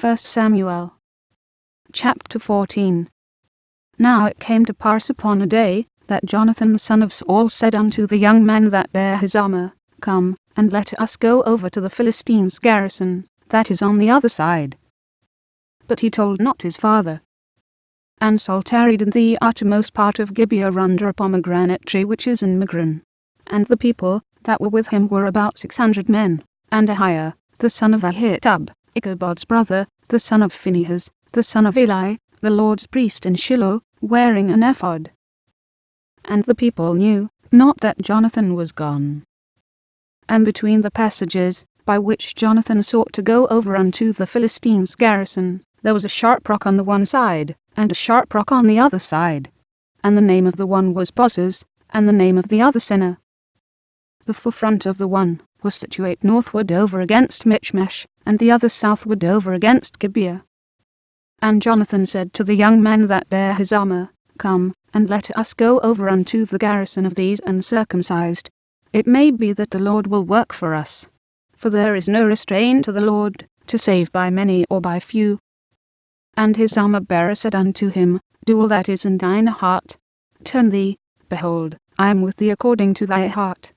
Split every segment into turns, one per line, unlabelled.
1 Samuel chapter 14. Now it came to pass upon a day, that Jonathan the son of Saul said unto the young man that bare his armor, Come, and let us go over to the Philistines' garrison, that is on the other side. But he told not his father. And Saul tarried in the uttermost part of Gibeah under a pomegranate tree which is in Migron. And the people that were with him were about 600 men, and Ahiah, the son of Ahitub, Ichabod's brother, the son of Phinehas, the son of Eli, the Lord's priest in Shiloh, wearing an ephod. And the people knew not that Jonathan was gone. And between the passages, by which Jonathan sought to go over unto the Philistines' garrison, there was a sharp rock on the one side, and a sharp rock on the other side. And the name of the one was Bozez, and the name of the other Seneh. The forefront of the one was situate northward over against Michmash, and the other southward over against Gibeah. And Jonathan said to the young man that bare his armor, Come, and let us go over unto the garrison of these uncircumcised. It may be that the Lord will work for us. For there is no restraint to the Lord, to save by many or by few. And his armor-bearer said unto him, Do all that is in thine heart. Turn thee, behold, I am with thee according to thy heart.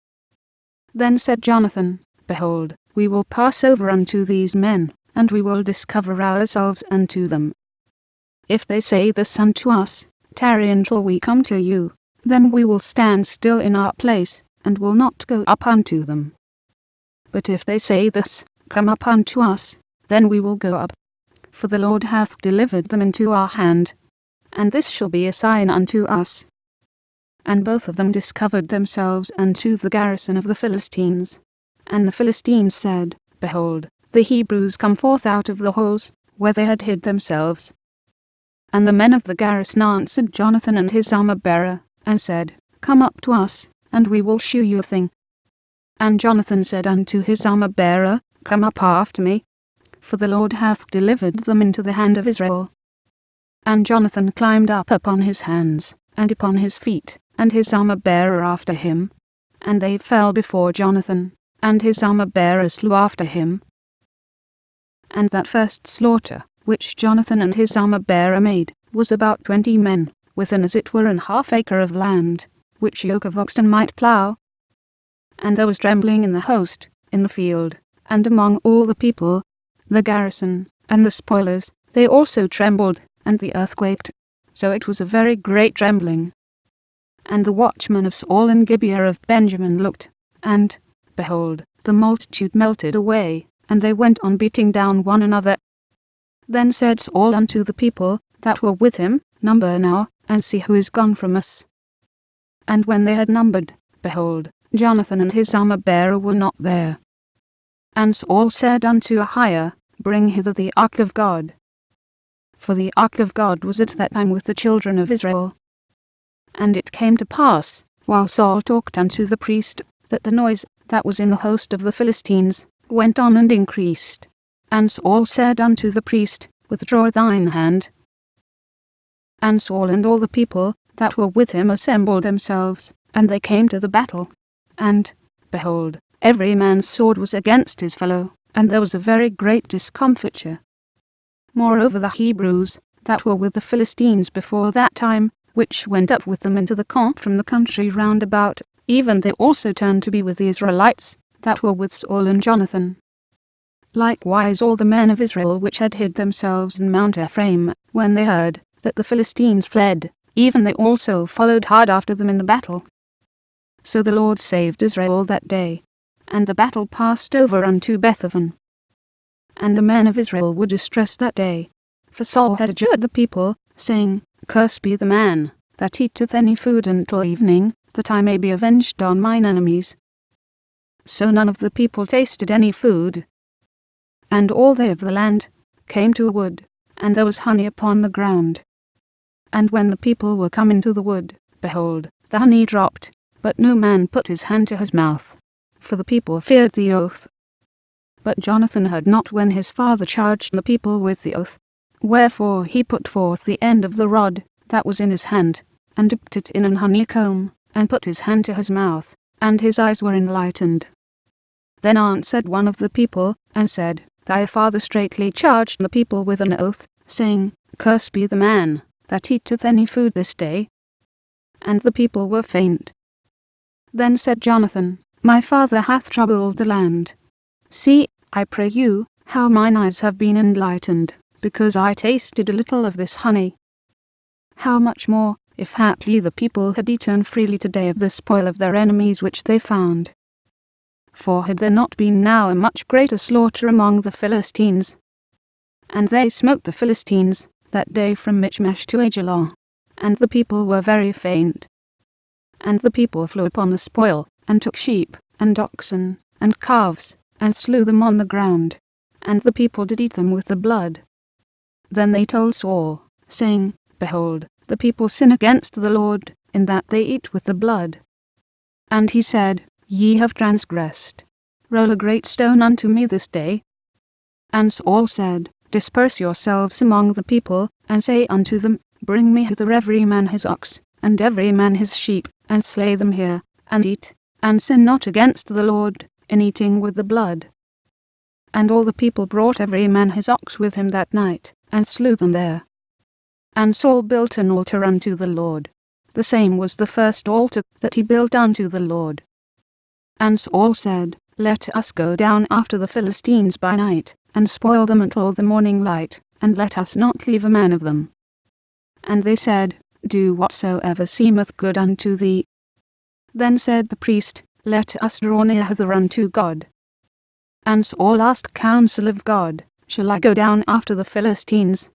Then said Jonathan, Behold, we will pass over unto these men, and we will discover ourselves unto them. If they say thus unto us, Tarry until we come to you, then we will stand still in our place, and will not go up unto them. But if they say thus, Come up unto us, then we will go up. For the Lord hath delivered them into our hand, and this shall be a sign unto us. And both of them discovered themselves unto the garrison of the Philistines. And the Philistines said, Behold, the Hebrews come forth out of the holes, where they had hid themselves. And the men of the garrison answered Jonathan and his armor-bearer, and said, Come up to us, and we will shew you a thing. And Jonathan said unto his armor-bearer, Come up after me, for the Lord hath delivered them into the hand of Israel. And Jonathan climbed up upon his hands, and upon his feet, and his armor-bearer after him. And they fell before Jonathan, and his armor-bearer slew after him. And that first slaughter, which Jonathan and his armor-bearer made, was about 20 men, within as it were an half acre of land, which yoke of oxen might plough. And there was trembling in the host, in the field, and among all the people, the garrison, and the spoilers, they also trembled, and the earth quaked, so it was a very great trembling. And the watchmen of Saul and Gibeah of Benjamin looked, and, behold, the multitude melted away, and they went on beating down one another. Then said Saul unto the people that were with him, Number now, and see who is gone from us. And when they had numbered, behold, Jonathan and his armor-bearer were not there. And Saul said unto Ahiah, Bring hither the ark of God. For the ark of God was at that time with the children of Israel. And it came to pass, while Saul talked unto the priest, that the noise that was in the host of the Philistines went on and increased. And Saul said unto the priest, Withdraw thine hand. And Saul and all the people that were with him assembled themselves, and they came to the battle. And, behold, every man's sword was against his fellow, and there was a very great discomfiture. Moreover the Hebrews, that were with the Philistines before that time, which went up with them into the camp from the country round about, even they also turned to be with the Israelites, that were with Saul and Jonathan. Likewise all the men of Israel which had hid themselves in Mount Ephraim, when they heard that the Philistines fled, even they also followed hard after them in the battle. So the Lord saved Israel that day, and the battle passed over unto Bethaven. And the men of Israel were distressed that day, for Saul had adjured the people, saying, Cursed be the man that eateth any food until evening, that I may be avenged on mine enemies. So none of the people tasted any food. And all they of the land came to a wood, and there was honey upon the ground. And when the people were come into the wood, behold, the honey dropped, but no man put his hand to his mouth, for the people feared the oath. But Jonathan heard not when his father charged the people with the oath. Wherefore he put forth the end of the rod that was in his hand, and dipped it in an honeycomb, and put his hand to his mouth, and his eyes were enlightened. Then answered one of the people, and said, thy father straitly charged the people with an oath, saying, Cursed be the man that eateth any food this day. And the people were faint. Then said Jonathan, My father hath troubled the land. See, I pray you, how mine eyes have been enlightened, because I tasted a little of this honey. How much more, if haply the people had eaten freely today of the spoil of their enemies which they found. For had there not been now a much greater slaughter among the Philistines? And they smote the Philistines that day from Michmash to Aijalon, and the people were very faint. And the people flew upon the spoil, and took sheep, and oxen, and calves, and slew them on the ground, and the people did eat them with the blood. Then they told Saul, saying, Behold, the people sin against the Lord, in that they eat with the blood. And he said, Ye have transgressed. Roll a great stone unto me this day. And Saul said, Disperse yourselves among the people, and say unto them, Bring me hither every man his ox, and every man his sheep, and slay them here, and eat, and sin not against the Lord, in eating with the blood. And all the people brought every man his ox with him that night, and slew them there. And Saul built an altar unto the Lord. The same was the first altar that he built unto the Lord. And Saul said, Let us go down after the Philistines by night, and spoil them until the morning light, and let us not leave a man of them. And they said, Do whatsoever seemeth good unto thee. Then said the priest, Let us draw near hither unto God. And Saul asked counsel of God, Shall I go down after the Philistines?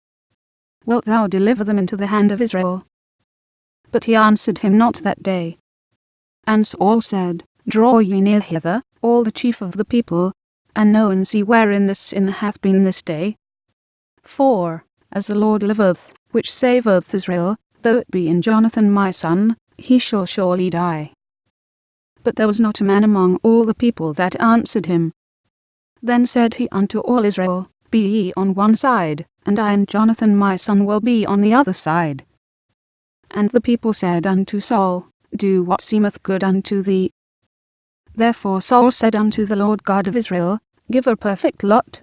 Wilt thou deliver them into the hand of Israel? But he answered him not that day. And Saul said, Draw ye near hither, all the chief of the people, and know and see wherein this sin hath been this day. For, as the Lord liveth, which saveth Israel, though it be in Jonathan my son, he shall surely die. But there was not a man among all the people that answered him. Then said he unto all Israel, Be ye on one side, and I and Jonathan my son will be on the other side. And the people said unto Saul, Do what seemeth good unto thee. Therefore Saul said unto the Lord God of Israel, Give a perfect lot.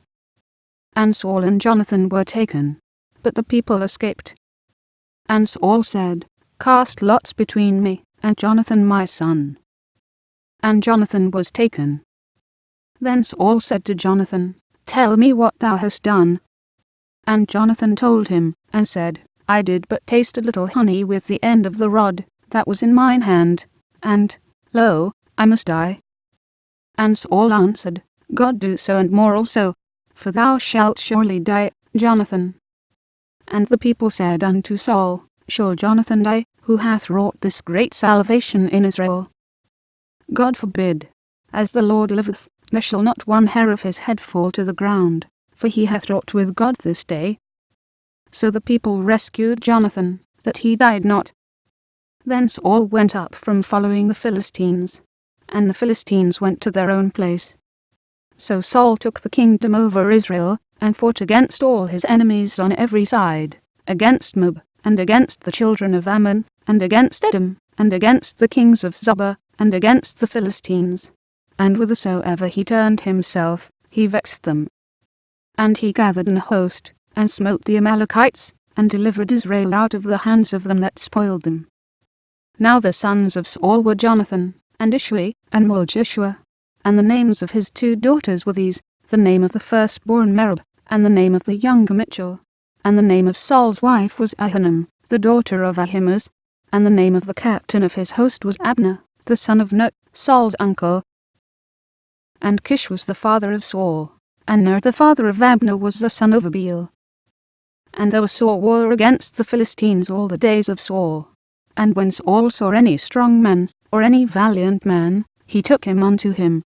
And Saul and Jonathan were taken, but the people escaped. And Saul said, Cast lots between me and Jonathan my son. And Jonathan was taken. Then Saul said to Jonathan, Tell me what thou hast done. And Jonathan told him, and said, I did but taste a little honey with the end of the rod that was in mine hand, and, lo, I must die. And Saul answered, God do so and more also, for thou shalt surely die, Jonathan. And the people said unto Saul, Shall Jonathan die, who hath wrought this great salvation in Israel? God forbid. As the Lord liveth, there shall not one hair of his head fall to the ground, for he hath wrought with God this day. So the people rescued Jonathan, that he died not. Then Saul went up from following the Philistines, and the Philistines went to their own place. So Saul took the kingdom over Israel, and fought against all his enemies on every side, against Moab, and against the children of Ammon, and against Edom, and against the kings of Zobah, and against the Philistines. And whithersoever he turned himself, he vexed them. And he gathered an host, and smote the Amalekites, and delivered Israel out of the hands of them that spoiled them. Now the sons of Saul were Jonathan, and Ishui, and Malchishua. And the names of his 2 daughters were these, the name of the firstborn Merab, and the name of the younger Michal. And the name of Saul's wife was Ahinoam, the daughter of Ahimaaz. And the name of the captain of his host was Abner, the son of Ner, Saul's uncle. And Kish was the father of Saul, and Ner the father of Abner was the son of Abiel. And there was sore war against the Philistines all the days of Saul. And when Saul saw any strong man, or any valiant man, he took him unto him,